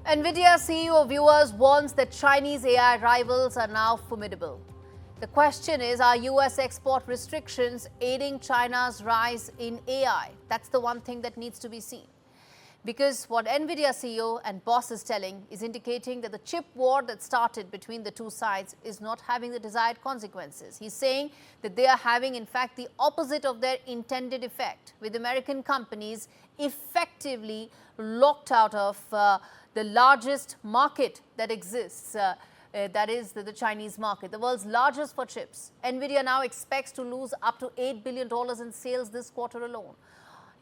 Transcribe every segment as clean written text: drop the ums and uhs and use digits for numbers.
Nvidia CEO viewers warns that Chinese AI rivals are now formidable. The question is, are US export restrictions aiding China's rise in AI? That's the one thing that needs to be seen. Because what Nvidia CEO and boss is telling is indicating that the chip war that started between the two sides is not having the desired consequences. He's saying that they are having, in fact, the opposite of their intended effect, with American companies effectively locked out of the largest market that exists, that is the Chinese market, the world's largest for chips. Nvidia now expects to lose up to $8 billion in sales this quarter alone.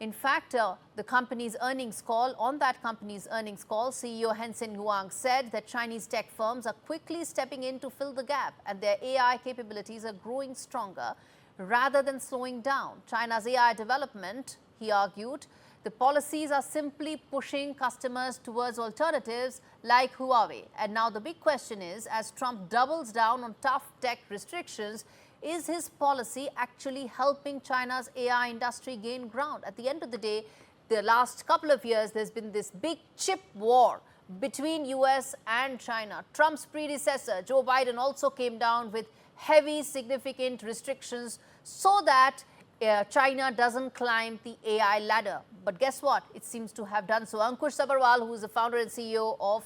In fact, the company's earnings call, CEO Jensen Huang said that Chinese tech firms are quickly stepping in to fill the gap, and their AI capabilities are growing stronger rather than slowing down. China's AI development, he argued, the policies are simply pushing customers towards alternatives like Huawei. And now the big question is, as Trump doubles down on tough tech restrictions, is his policy actually helping China's AI industry gain ground? At the end of the day, the last couple of years, there's been this big chip war between US and China. Trump's predecessor, Joe Biden, also came down with heavy, significant restrictions so that China doesn't climb the AI ladder. But guess what? It seems to have done so. Ankush Sabharwal, who is the founder and CEO of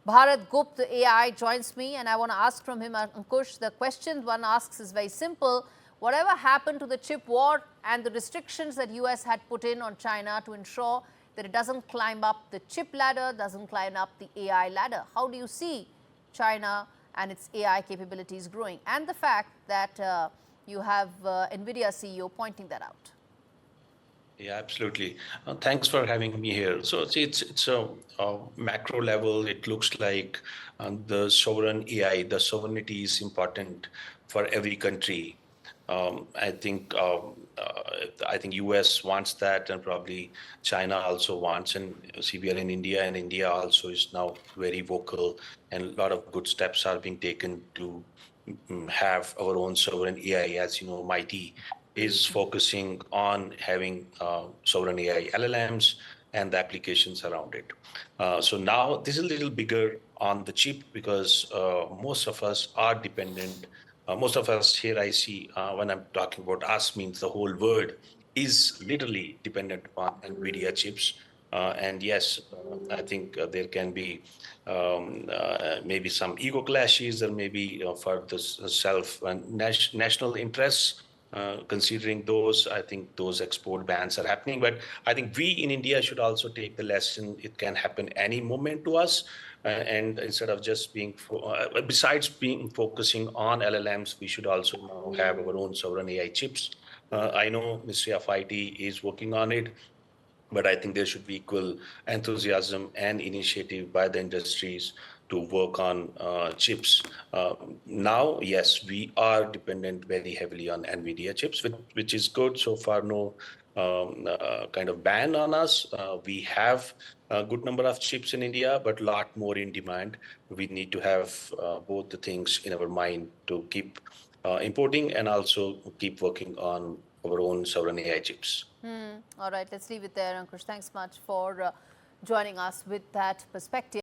BharatGPT.ai, joins me, and I want to ask from him, Ankush, the question one asks is very simple. Whatever happened to the chip war and the restrictions that US had put in on China to ensure that it doesn't climb up the chip ladder, doesn't climb up the AI ladder? How do you see China and its AI capabilities growing? And the fact that you have Nvidia CEO pointing that out. Yeah, absolutely. Thanks for having me here. So see, it's a macro level. It looks like the sovereign AI, the sovereignty is important for every country. I think US wants that, and probably China also wants. And see, we are in India, and India also is now very vocal, and a lot of good steps are being taken to have our own sovereign AI. As you know, MIT is focusing on having sovereign AI LLMs and the applications around it. So now this is a little bigger on the chip because most of us are dependent. Most of us here, I see when I'm talking about us, means the whole world is literally dependent upon NVIDIA chips. And yes, I think there can be maybe some ego clashes, or maybe for the self and national interests. Considering those, I think those export bans are happening. But I think we in India should also take the lesson. It can happen any moment to us. And instead of just being, besides being focusing on LLMs, we should also now have our own sovereign AI chips. I know Ministry of IT is working on it, but I think there should be equal enthusiasm and initiative by the industries to work on chips. Now, yes, we are dependent very heavily on NVIDIA chips, which is good. So far, no kind of ban on us. We have a good number of chips in India, but a lot more in demand. We need to have both the things in our mind to keep importing and also keep working on our own sovereign AI chips. All right, let's leave it there, Ankush. Thanks much for joining us with that perspective.